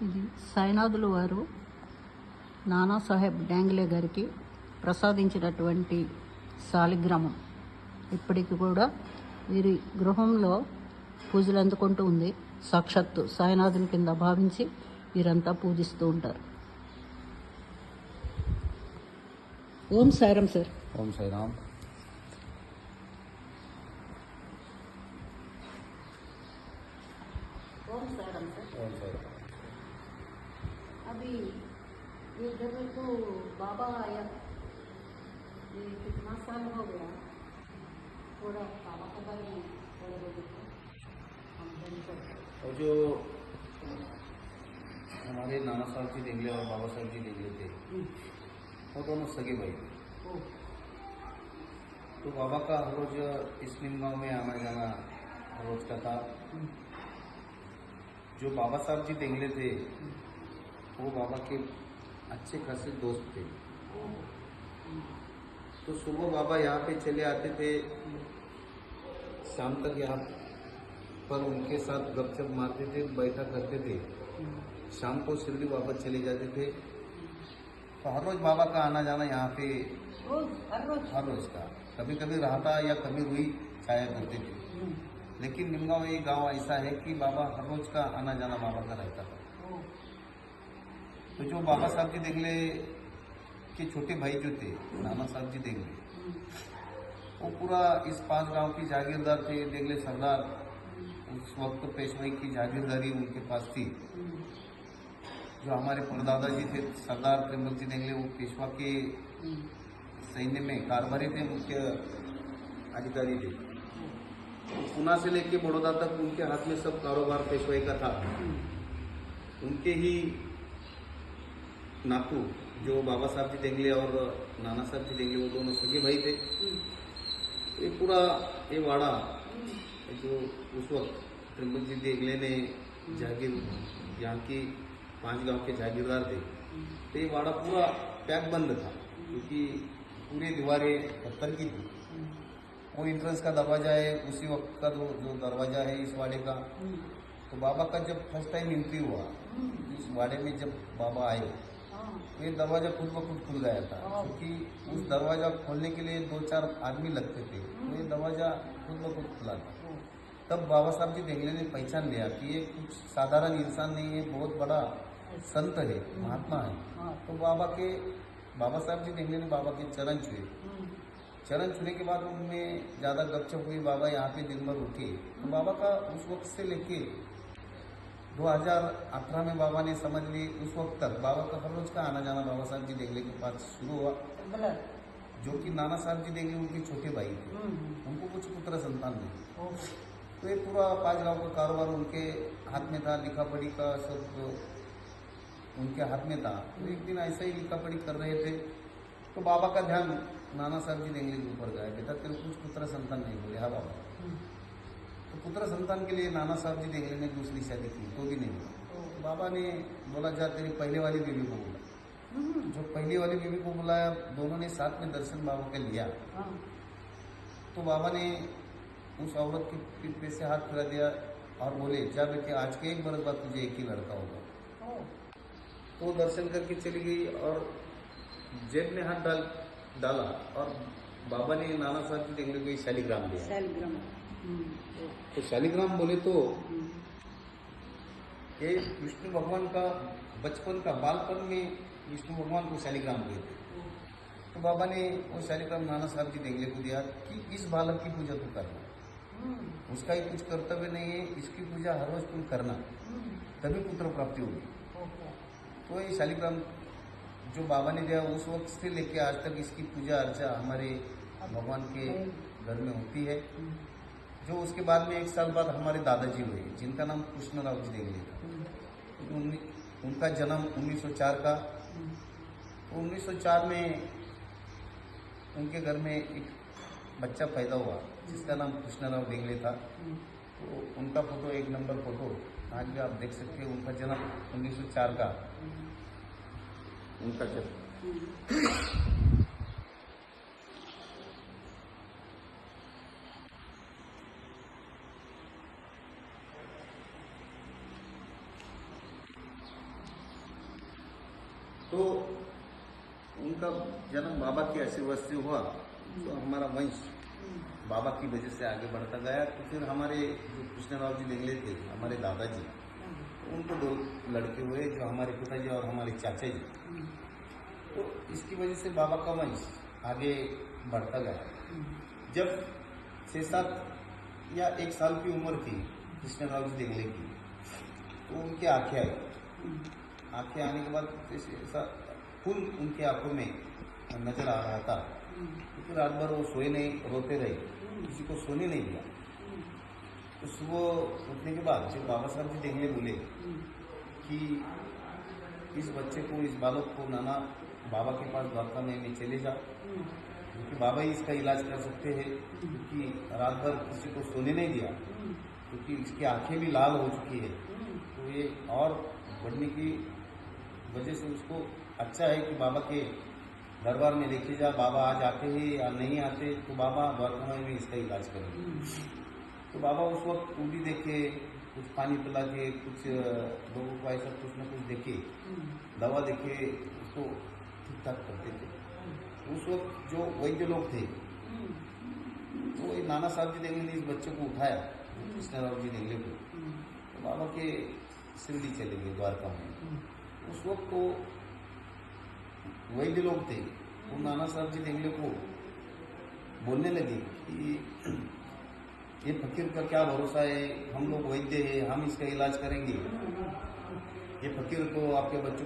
ఇది సాయినాథుల వారు నానాసాహెబ్ డాంగ్లే గారికి ప్రసాదించినటువంటి శాలిగ్రామం. ఇప్పటికి కూడా వీరి గృహంలో పూజలు అందుకుంటూ ఉంది. సాక్షాత్తు సాయినాథుని కింద భావించి వీరంతా పూజిస్తూ ఉంటారు. ఓం సాయిరామ్ సార్. ओम साई राम। ओम साईराम सर। ओम साई राम। अभी ये जगह को बाबा आया, ये कितना साल हो गया? थोड़ा बाबा के बारे में थोड़ा बताओ। हम जानते हैं। और जो हमारे नाना साहब जी देंगले और बाबा साहब जी देंगले थे, वो दोनों सगे भाई थे। तो बाबा का हर रोज इस गांव में आना जाना हर रोज का था। जो बाबा साहब जी देंगले थे वो बाबा के अच्छे खासे दोस्त थे। तो सुबह बाबा यहाँ पे चले आते थे, शाम तक यहाँ पर उनके साथ गपशप मारते थे, बैठा करते थे। शाम को शिरडी वापस चले जाते थे। तो हर रोज बाबा का आना जाना यहाँ पे हर रोज का, कभी कभी रहता या कभी रुई छाया करते थे। लेकिन निमगांव एक गांव ऐसा है कि बाबा हर रोज का आना जाना बाबा का रहता था। तो जो बाबा साहब जी देंगले के छोटे भाई जो थे नाना साहब जी देंगले, वो पूरा इस 5 गांव की जागीरदार थे। देंगले सरदार उस वक्त पेशवाई की जागीरदारी उनके पास थी। जो हमारे परदादा जी थे सरदार त्रिमल जी देंगले, वो पेशवा के सैन्य में कारभारी थे, मुख्य अधिकारी थे। पुणे से लेके बड़ौदा तक उनके हाथ में सब कारोबार पेशवाई का था। उनके ही नातू जो बाबा साहब जी देंगले और नाना साहब जी देंगले, वो दोनों सगे भाई थे। ये पूरा ये वाड़ा जो उस वक्त त्रिमल जी देंगले ने जागीर यहाँ की 5 गांव के जागीरदार थे। तो ये वाड़ा पूरा पैक बंद था, क्योंकि पूरी दीवारें पत्थर की थी। वो एंट्रेंस का दरवाजा है उसी वक्त का जो दरवाजा है इस वाड़े का। तो बाबा का जब फर्स्ट टाइम एंट्री हुआ इस वाड़े में, जब बाबा आए तो ये दरवाजा खुद ब खुद खुल गया था, क्योंकि उस दरवाजा खोलने के लिए 2-4 आदमी लगते थे। तो ये दरवाजा खुद ब खुद खुला था। तब बाबा साहब जी देंगले ने पहचान लिया कि ये कुछ साधारण इंसान नहीं है, बहुत बड़ा संत है, महात्मा है। तो बाबा साहब जी देंगले ने बाबा के चरण छुए। चरण छूने के बाद उनमें ज़्यादा गपशप हुई। बाबा यहाँ पे दिन भर उठे। तो बाबा का उस वक्त से लेके 2018 में बाबा ने समझ ली, उस वक्त तक बाबा का हर रोज का आना जाना बाबा साहब जी देंगले के पास शुरू हुआ। जो कि नाना साहब जी देंगले उनके छोटे भाई थे, उनको कुछ पुत्र संतान नहीं। तो ये पूरा 5 गाँव का कारोबार उनके हाथ में था, लिखा पढ़ी का सब उनके हाथ में था। तो एक दिन ऐसा ही लिखा पढ़ी कर रहे थे तो बाबा का ध्यान नाना साहब जी देंगले के ऊपर गया। बेटा तेरे कुछ पुत्र संतान नहीं? बोले हाँ बाबा। तो पुत्र संतान के लिए नाना साहब जी देंगले ने दूसरी शादी की, तो भी नहीं हुआ। तो बाबा ने बोला जा तेरी पहले वाली बीवी को बोला। जो पहली वाली बीवी को बुलाया, दोनों ने साथ में दर्शन बाबा का लिया। तो बाबा ने उस औरत की पीठ पे से हाथ फिरा दिया और बोले जा बेटे आज के 1 बरस बाद तुझे एक ही लड़का होगा। तो दर्शन करके चली गई और जेब में हाथ डाला और बाबा ने नाना साहब जी देंगले को शालिग्राम दिया। तो शालिग्राम बोले तो ये विष्णु भगवान का बचपन का बालपन में विष्णु भगवान को शालिग्राम दिए थे। तो बाबा ने वो शालिग्राम नाना साहब जी देंगले को दिया कि इस बालक की पूजा तू करना, उसका ही कुछ कर्तव्य नहीं है, इसकी पूजा हर रोज तुम करना, तभी पुत्र प्राप्ति होगी। तो ये शालिग्राम जो बाबा ने दिया उस वक्त से लेके आज तक इसकी पूजा अर्चा हमारे भगवान के घर में होती है। जो उसके बाद में 1 साल बाद हमारे दादाजी हुए, जिनका नाम कृष्णराव जी देंगले था। उनका जन्म 1904 का। तो 1904 में उनके घर में एक बच्चा पैदा हुआ जिसका नाम कृष्णराव देंगले था। तो उनका फोटो 1 नंबर फोटो आज भी आप देख सकते हैं। उनका जन्म 1904 का उनका जन्म। तो उनका जन्म बाबा के आशीर्वाद से हुआ, तो हमारा वंश बाबा की वजह से आगे बढ़ता गया। तो फिर हमारे जो कृष्णराव जी देंगले थे, हमारे दादाजी, उनको 2 लड़के हुए, जो हमारे पिताजी और हमारे चाचा जी। तो इसकी वजह से बाबा का वंश आगे बढ़ता गया। जब 6-7 या 1 साल की उम्र थी कृष्णराव जी देंगले की, तो उनकी आंखें आई। आंखें आने के बाद ऐसा खून उनके आंखों में नजर आ रहा था। तो फिर रात भर वो सोए नहीं, रोते रहे, किसी को सोने नहीं दिया। तो सुबह उठने के बाद जब बाबा साहब जी देंगले बोले कि इस बच्चे को, इस बालक को नाना बाबा के पास द्वारका में चले जाओ, क्योंकि बाबा ही इसका इलाज कर सकते हैं, क्योंकि रात भर किसी को सोने नहीं दिया, क्योंकि इसकी आंखें भी लाल हो चुकी है। तो ये और बढ़ने की वजह से उसको अच्छा है कि बाबा के दरबार में लेके जा। बाबा आज आते हैं या नहीं आते, तो बाबा द्वारका में इसका इलाज करेंगे। तो बाबा उस वक्त टूटी देखे, कुछ पानी पिला के, कुछ लोगों को ऐसा कुछ न कुछ देके, दवा देके उसको ठीक ठाक करते थे। उस वक्त जो वैद्य लोग थे, तो ये नाना साहब जी देंगले ने इस बच्चे को उठाया, कृष्णराव जी देंगले को, तो बाबा के शिरडी चले गए द्वारका में। उस वक्त तो वैद्य लोग थे, वो नाना साहब जी देंगले को बोलने लगे कि ये फकीर का क्या भरोसा है, हम लोग वैद्य हैं, हम इसका इलाज करेंगे। ये फकीर तो आपके बच्चों